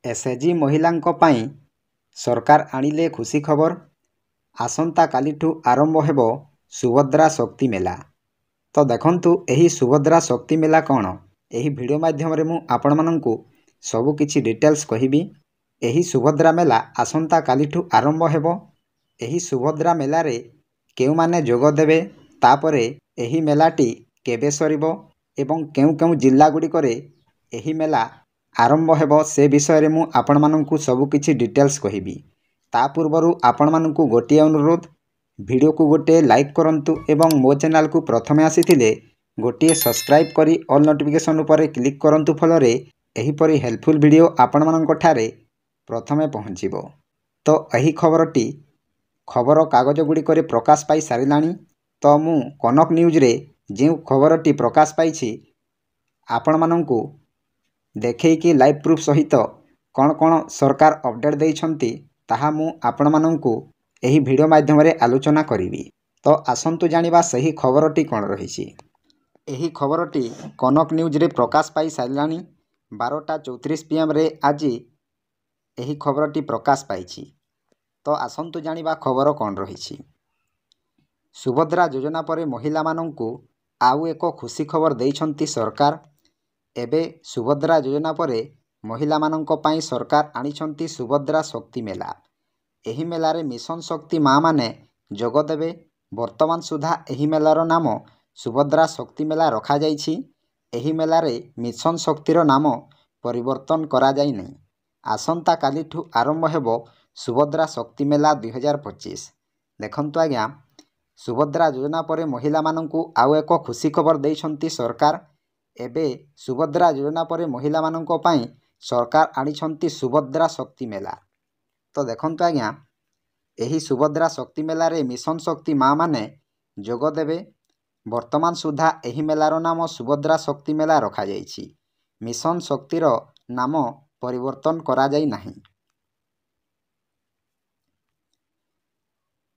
SHG महिलांक पाई सरकार आनिले खुशी खबर। आसंता कालिठू आरंभ हेबो सुभद्रा शक्ति मेला। तो देखंतु एही सुभद्रा शक्ति मेला कौन, एही वीडियो माध्यम रे मु आपण माननकु सबु किछि डिटेल्स कहिबी। एही सुभद्रा मेला आसंता कालिठू आरंभ हेबो। एही सुभद्रा मेला रे केउ माने जोग देबे, तापरे एही मेलाटी केबे सरिबो एवं केउ केउ जिल्ला गुडी करे एही मेला आरंभ हेबो से विषय रे मु आपण माननकु सबु किछि डिटेल्स कहिबी। ता पूर्वरु आपण माननकु गोटिए अनुरोध, वीडियो को गोटे लाइक करंतु एवं मो चैनल को प्रथमे आसीथिले गोटिए सब्सक्राइब करी ऑल नोटिफिकेशन उपरे क्लिक करंतु, फलरे एही परी हेल्पफुल वीडियो आपण माननक ठारे प्रथमे पहुंचीबो। तो एही खबरटी खबर कागज गुडी करे प्रकाश पाई सारिलाणी। तो मु कनक न्यूज रे जे खबरटी प्रकाश पाइछि आपण माननकु देखै कि लाइव प्रूफ सहित कौन कौन सरकार अपडेट देइछंती ताहा मु आपण माननकु एही वीडियो माध्यम रे आलोचना करिवि। तो आसंतु जानिबा सही खबरटी कौन रहिछि। एही खबरटी कनक न्यूज रे प्रकाश पाई सारिलाणी। 12:34 PM रे आज एही खबरटी प्रकाश पाइछि। तो आसंतु जानिबा खबर कौन रहिछि। सुभद्रा योजना परे महिला माननकु आउ एको खुशी खबर देइछंती सरकार। एबे सुभद्रा योजना परे महिला माननक पाई सरकार आनिछंती सुभद्रा शक्ति मेला। एही मेलारे मिशन शक्ति माँ माने जोग देबे। वर्तमान सुधा एही मेलार नाम सुभद्रा शक्ति मेला रखा जाइछि। एही मेलारे मिशन शक्तिर नाम परिवर्तन करा जाई नै। आसंता कालिठू आरंभ हेबो सुभद्रा शक्ति मेला 2025। देखंतु आज्ञा, सुभद्रा योजना परे महिला माननकु आउ एको खुशी खबर देइछंती सरकार। एबे सुभद्रा योजना परे महिला माननक पाई सरकार आनिछंती सुभद्रा शक्ति मेला। तो देखंतु आज्ञा, एही सुभद्रा शक्ति मेला रे मिशन शक्ति माँ माने जोग देबे। वर्तमान सुधा एही मेलार नाम सुभद्रा शक्ति मेला रखा जाइछि। मिशन शक्तिर नाम परिवर्तन करा जाई नाही।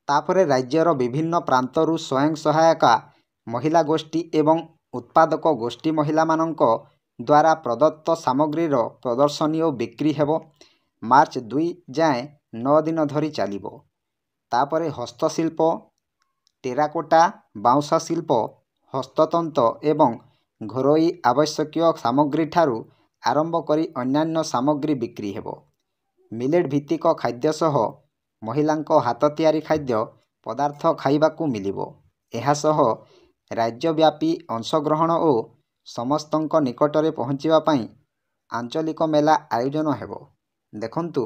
तापरे राज्यर विभिन्न प्रांतरु स्वयं सहायका महिला गोष्ठी एवं उत्पादक गोष्ठी महिला माननक द्वारा प्रदत्त सामग्रीर प्रदर्शनी और बिक्री हेबो। मार्च 2 जाए 9 दिन धरी चलिबो। तापरे हस्तशिल्प, टेराकोटा, बाउंश शिल्प, हस्ततंत एवं घरोई आवश्यकीय सामग्री ठारू आरंभ करी अन्यान्य सामग्री बिक्री हेबो। मिलेट भित्तिक खाद्य सह महिलांक हाथ तैयारी खाद्य पदार्थ खाइबाकू मिलिबो। एहा सह राज्यव्यापी अंशग्रहण और समस्तंक निकटरे पहुँचीबा पाई आंचलिक मेला आयोजन हेबो। देखंतु,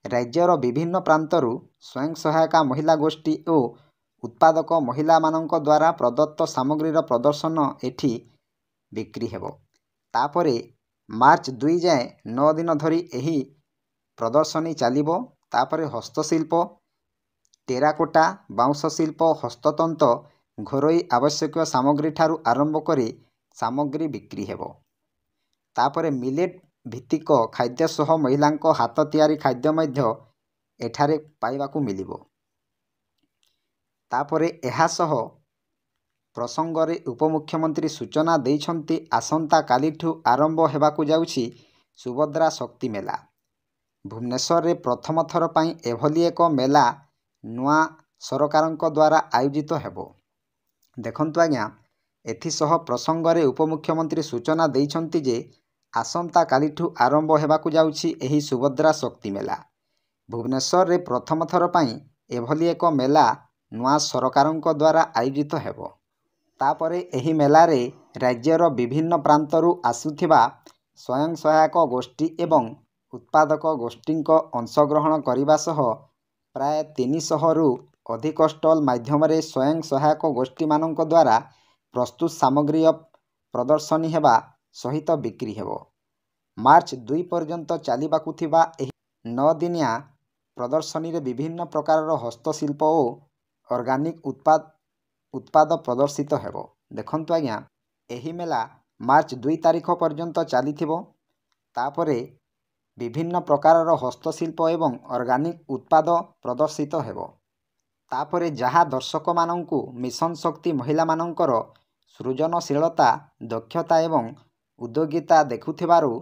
राज्यर विभिन्न प्रांतरु स्वयं सहायका महिला गोष्ठी और उत्पादक महिला माननक द्वारा प्रदत्त सामग्रीर प्रदर्शन एठी बिक्री हेबो। तापरे मार्च 2 जाए 9 दिन धरी एही प्रदर्शनी चलिबो। तापरे हस्तशिल्प, टेराकोटा, बाउंश शिल्प, हस्ततंत, घरोई आवश्यकीय सामग्री ठारू आरंभ करी सामग्री बिक्री हेबो। तापरे मिलेट भित्तिक खाद्य सह महिलांक हाथ तैयारी खाद्य मध्य एठारे पाइबाकू मिलिबो। तापरे एहा सह प्रसंगरे उपमुख्यमंत्री सूचना देइछंती आसंता कालिठू आरंभ हेबाकू जाउछि सुभद्रा शक्ति मेला। भुवनेश्वर रे प्रथम थर पाई एभली एक मेला नुआ सरकारंक द्वारा आयोजित हेबो। देखंतु आज्ञा, एथि सह प्रसंगरे उपमुख्यमंत्री सूचना देइछंती जे आसंता कालिठू आरंभ हेबाकू जाउछि एही सुभद्रा शक्ति मेला। भुवनेश्वर रे प्रथम थर पाई एभली एक मेला नुआ सरकारंक द्वारा आयोजित हेबो। तापरे एही मेला रे राज्यर विभिन्न प्रांतरु आसुथिबा स्वयं सहायक गोष्ठी एवं उत्पादक गोष्ठींक अंशग्रहण करिबा सह प्राय 300 रु अधिक स्टल माध्यम रे स्वयं सहायक गोष्ठी माननक द्वारा प्रस्तुत सामग्री प्रदर्शनी हेबा सहित बिक्री हेबो। मार्च 2 पर्यंत चलिबाकू थिबा एही 9 दिनिया प्रदर्शनी रे विभिन्न प्रकार हस्तशिल्प और ऑर्गेनिक उत्पाद प्रदर्शित हेबो। देखंतु आज्ञा, एही मेला मार्च 2 तारिख पर्यंत चलिथिबो। तापरे विभिन्न प्रकार हस्तशिल्प एवं ऑर्गेनिक उत्पाद प्रदर्शित हेबो। तापरे जहा दर्शक माननकु मिशन शक्ति महिला माननकर सृजनशीलता, दक्षता एवं उद्योगिता देखुथिबारु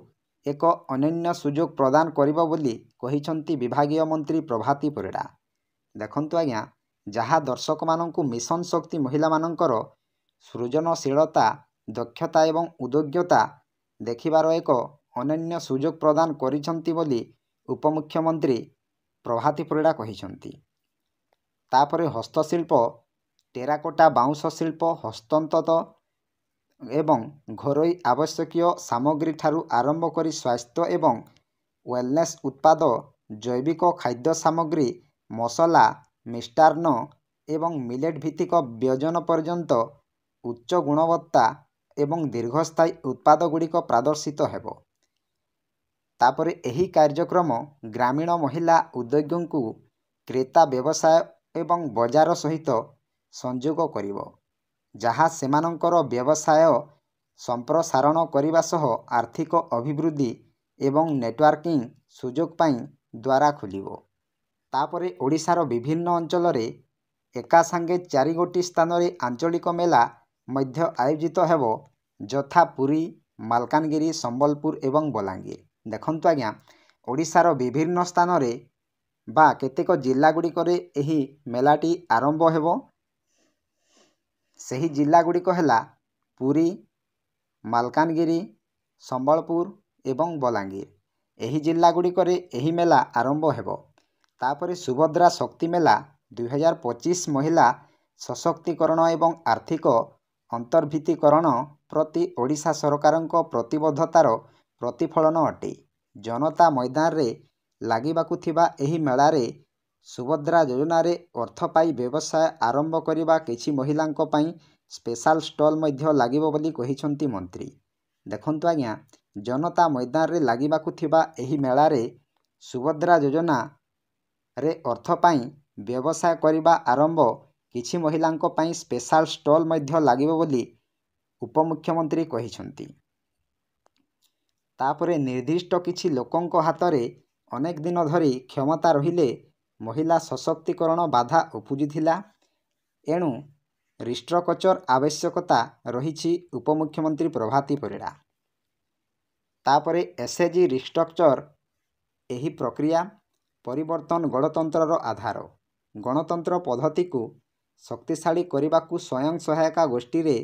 ଏକ ଅନନ୍ୟ ସୁଯୋଗ ପ୍ରଦାନ କରିବ ବୋଲି କହିଛନ୍ତି ବିଭାଗୀୟ ମନ୍ତ୍ରୀ ପ୍ରଭାତୀ ପରିଡ଼ା। ଦେଖନ୍ତୁ ଆଜ୍ଞା, ଯାହା ଦର୍ଶକମାନଙ୍କୁ ମିଶନ ଶକ୍ତି ମହିଳାମାନଙ୍କର ସୃଜନଶୀଳତା, ଦକ୍ଷତା ଏବଂ ଉଦ୍ୟୋଗତା ଦେଖିବାର ଏକ ଅନନ୍ୟ ସୁଯୋଗ ପ୍ରଦାନ କରିଛନ୍ତି ବୋଲି ଉପମୁଖ୍ୟମନ୍ତ୍ରୀ ପ୍ରଭାତୀ ପରିଡ଼ା କହିଛନ୍ତି। ତାପରେ ହସ୍ତଶିଳ୍ପ, ଟେରାକୋଟା ବାଉଁଶ ଶିଳ୍ପ, ହସ୍ତତନ୍ତ ଏବଂ ଘରୋଇ ଆବଶ୍ୟକୀୟ ସାମଗ୍ରୀଠାରୁ ଆରମ୍ଭ କରି ସ୍ୱାସ୍ଥ୍ୟ ଏବଂ ୱେଲନେସ୍ ଉତ୍ପାଦ, ଜୈବିକ ଖାଦ୍ୟ ସାମଗ୍ରୀ, ମସଲା, ମିଷ୍ଟାନ୍ନ ଏବଂ ମିଲେଟ୍ ଭିତ୍ତିକ ବ୍ୟଞ୍ଜନ ପର୍ଯ୍ୟନ୍ତ ଉଚ୍ଚ ଗୁଣବତ୍ତା ଏବଂ ଦୀର୍ଘସ୍ଥାୟୀ ଉତ୍ପାଦଗୁଡ଼ିକ ପ୍ରଦର୍ଶିତ ହେବ। ତାପରେ ଏହି କାର୍ଯ୍ୟକ୍ରମ ଗ୍ରାମୀଣ ମହିଳା ଉଦ୍ୟୋଗୀଙ୍କୁ କ୍ରେତା ବ୍ୟବସାୟ ଏବଂ ବଜାର ସହିତ ସଂଯୋଗ କରିବ, ଯାହା ସେମାନଙ୍କର ବ୍ୟବସାୟ ସମ୍ପ୍ରସାରଣ କରିବା ସହ ଆର୍ଥିକ ଅଭିବୃଦ୍ଧି ଏବଂ ନେଟୱାର୍କିଂ ସୁଯୋଗ ପାଇଁ ଦ୍ୱାର ଖୋଲିବ। ତାପରେ ଓଡ଼ିଶାର ବିଭିନ୍ନ ଅଞ୍ଚଳରେ ଏକାସାଙ୍ଗେ 4ଗୋଟି ସ୍ଥାନରେ ଆଞ୍ଚଳିକ ମେଳା ମଧ୍ୟ ଆୟୋଜିତ ହେବ, ଯଥା ପୁରୀ, ମାଲକାନଗିରି, ସମ୍ବଲପୁର ଏବଂ ବଲାଙ୍ଗୀର। ଦେଖନ୍ତୁ ଆଜ୍ଞା, ଓଡ଼ିଶାର ବିଭିନ୍ନ ସ୍ଥାନରେ ବା କେତେକ ଜିଲ୍ଲାଗୁଡ଼ିକରେ ଏହି ମେଳାଟି ଆରମ୍ଭ ହେବ। ସେହି ଜିଲ୍ଲାଗୁଡ଼ିକ ହେଲା ପୁରୀ, ମାଲକାନଗିରି, ସମ୍ବଲପୁର ଏବଂ ବଲାଙ୍ଗୀର। ଏହି ଜିଲ୍ଲାଗୁଡ଼ିକରେ ଏହି ମେଳା ଆରମ୍ଭ ହେବ। ତାପରେ ସୁଭଦ୍ରା ଶକ୍ତି ମେଳା 2025 ମହିଳା ସଶକ୍ତିକରଣ ଏବଂ ଆର୍ଥିକ ଅନ୍ତର୍ଭୁକ୍ତୀକରଣ ପ୍ରତି ଓଡ଼ିଶା ସରକାରଙ୍କ ପ୍ରତିବଦ୍ଧତାର ପ୍ରତିଫଳନ ଅଟେ। ଜନତା ମଇଦାନରେ ଲାଗିବାକୁ ଥିବା ଏହି ମେଳାରେ ସୁଭଦ୍ରା ଯୋଜନାରେ ଅର୍ଥ ପାଇ ବ୍ୟବସାୟ ଆରମ୍ଭ କରିବା କିଛି ମହିଳାଙ୍କ ପାଇଁ ସ୍ପେଶାଲ ଷ୍ଟଲ୍ ମଧ୍ୟ ଲାଗିବ ବୋଲି କହିଛନ୍ତି ମନ୍ତ୍ରୀ। ଦେଖନ୍ତୁ ଆଜ୍ଞା, ଜନତା ମଇଦାନରେ ଲାଗିବାକୁ ଥିବା ଏହି ମେଳାରେ ସୁଭଦ୍ରା ଯୋଜନାରେ ଅର୍ଥ ପାଇଁ ବ୍ୟବସାୟ କରିବା ଆରମ୍ଭ କିଛି ମହିଳାଙ୍କ ପାଇଁ ସ୍ପେଶାଲ ଷ୍ଟଲ୍ ମଧ୍ୟ ଲାଗିବ ବୋଲି ଉପମୁଖ୍ୟମନ୍ତ୍ରୀ କହିଛନ୍ତି। ତାପରେ ନିର୍ଦ୍ଦିଷ୍ଟ କିଛି ଲୋକଙ୍କ ହାତରେ ଅନେକ ଦିନ ଧରି କ୍ଷମତା ରହିଲେ ମହିଳା ସଶକ୍ତିକରଣ ବାଧା ଉପୁଜୁଥିଲା। ଏଣୁ ରିଷ୍ଟ୍ରକଚର ଆବଶ୍ୟକତା ରହିଛି ଉପମୁଖ୍ୟମନ୍ତ୍ରୀ ପ୍ରଭାତୀ ପରିଡ଼ା। ତାପରେ ଏସ୍ଏଚ୍ଜି ରିଷ୍ଟ୍ରକ୍ଚର, ଏହି ପ୍ରକ୍ରିୟା ପରିବର୍ତ୍ତନ ଗଣତନ୍ତ୍ରର ଆଧାର। ଗଣତନ୍ତ୍ର ପଦ୍ଧତିକୁ ଶକ୍ତିଶାଳୀ କରିବାକୁ ସ୍ୱୟଂ ସହାୟକ ଗୋଷ୍ଠୀରେ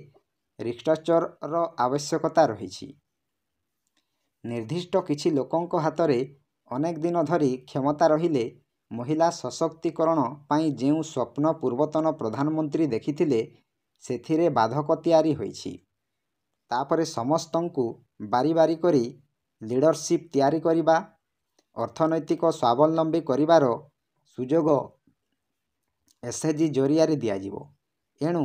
ରିଷ୍ଟ୍ରକ୍ଚରର ଆବଶ୍ୟକତା ରହିଛି। ନିର୍ଦ୍ଦିଷ୍ଟ କିଛି ଲୋକଙ୍କ ହାତରେ ଅନେକ ଦିନ ଧରି କ୍ଷମତା ରହିଲେ ମହିଳା ସଶକ୍ତିକରଣ ପାଇଁ ଯେଉଁ ସ୍ୱପ୍ନ ପୂର୍ବତନ ପ୍ରଧାନମନ୍ତ୍ରୀ ଦେଖିଥିଲେ, ସେଥିରେ ବାଧକ ତିଆରି ହୋଇଛି। ତାପରେ ସମସ୍ତଙ୍କୁ ବାରି ବାରି କରି ଲିଡରସିପ୍ ତିଆରି କରିବା, ଅର୍ଥନୈତିକ ସ୍ୱାବଲମ୍ବୀ କରିବାର ସୁଯୋଗ ଏସ୍ଏଚ୍ଜି ଜରିଆରେ ଦିଆଯିବ। ଏଣୁ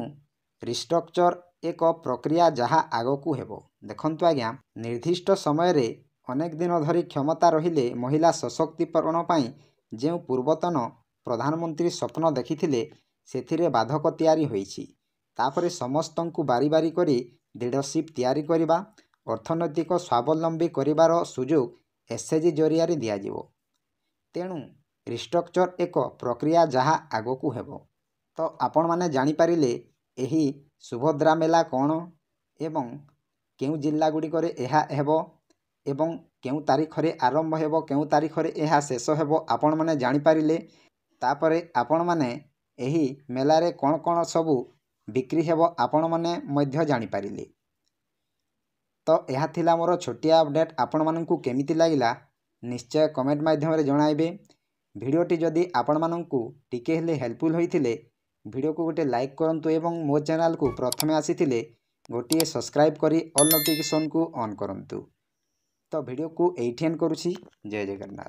ରିଷ୍ଟ୍ରକ୍ଚର ଏକ ପ୍ରକ୍ରିୟା ଯାହା ଆଗକୁ ହେବ। ଦେଖନ୍ତୁ ଆଜ୍ଞା, ନିର୍ଦ୍ଦିଷ୍ଟ ସମୟରେ ଅନେକ ଦିନ ଧରି କ୍ଷମତା ରହିଲେ ମହିଳା ସଶକ୍ତିକରଣ ପାଇଁ ଯେଉଁ ପୂର୍ବତନ ପ୍ରଧାନମନ୍ତ୍ରୀ ସ୍ୱପ୍ନ ଦେଖିଥିଲେ, ସେଥିରେ ବାଧକ ତିଆରି ହୋଇଛି। ତାପରେ ସମସ୍ତଙ୍କୁ ବାରି ବାରି କରି ଲିଡରସିପ୍ ତିଆରି କରିବା, ଅର୍ଥନୈତିକ ସ୍ୱାବଲମ୍ବୀ କରିବାର ସୁଯୋଗ ଏସ୍ଏଚ୍ଜି ଜରିଆରେ ଦିଆଯିବ। ତେଣୁ ରିଷ୍ଟ୍ରକ୍ଚର ଏକ ପ୍ରକ୍ରିୟା ଯାହା ଆଗକୁ ହେବ। ତ ଆପଣମାନେ ଜାଣିପାରିଲେ ଏହି ସୁଭଦ୍ରା ମେଳା କ'ଣ ଏବଂ କେଉଁ ଜିଲ୍ଲାଗୁଡ଼ିକରେ ଏହା ହେବ ଏବଂ କେଉଁ ତାରିଖରେ ଆରମ୍ଭ ହେବ, କେଉଁ ତାରିଖରେ ଏହା ଶେଷ ହେବ, ଆପଣମାନେ ଜାଣିପାରିଲେ। ତାପରେ ଆପଣମାନେ ଏହି ମେଳାରେ କ'ଣ କ'ଣ ସବୁ ବିକ୍ରି ହେବ ଆପଣମାନେ ମଧ୍ୟ ଜାଣିପାରିଲେ। ତ ଏହା ଥିଲା ମୋର ଛୋଟିଆ ଅପଡ଼େଟ୍। ଆପଣମାନଙ୍କୁ କେମିତି ଲାଗିଲା ନିଶ୍ଚୟ କମେଣ୍ଟ ମାଧ୍ୟମରେ ଜଣାଇବେ। ଭିଡ଼ିଓଟି ଯଦି ଆପଣମାନଙ୍କୁ ଟିକେ ହେଲେ ହେଲ୍ପଫୁଲ୍ ହୋଇଥିଲେ ଭିଡ଼ିଓକୁ ଗୋଟେ ଲାଇକ୍ କରନ୍ତୁ ଏବଂ ମୋ ଚ୍ୟାନେଲକୁ ପ୍ରଥମେ ଆସିଥିଲେ ଗୋଟିଏ ସବସ୍କ୍ରାଇବ୍ କରି ଅଲ୍ ନୋଟିଫିକେସନକୁ ଅନ୍ କରନ୍ତୁ। ତ ଭିଡ଼ିଓକୁ ଏଇଠି ଏଣ୍ଡ କରୁଛି। ଜୟ ଜଗନ୍ନାଥ।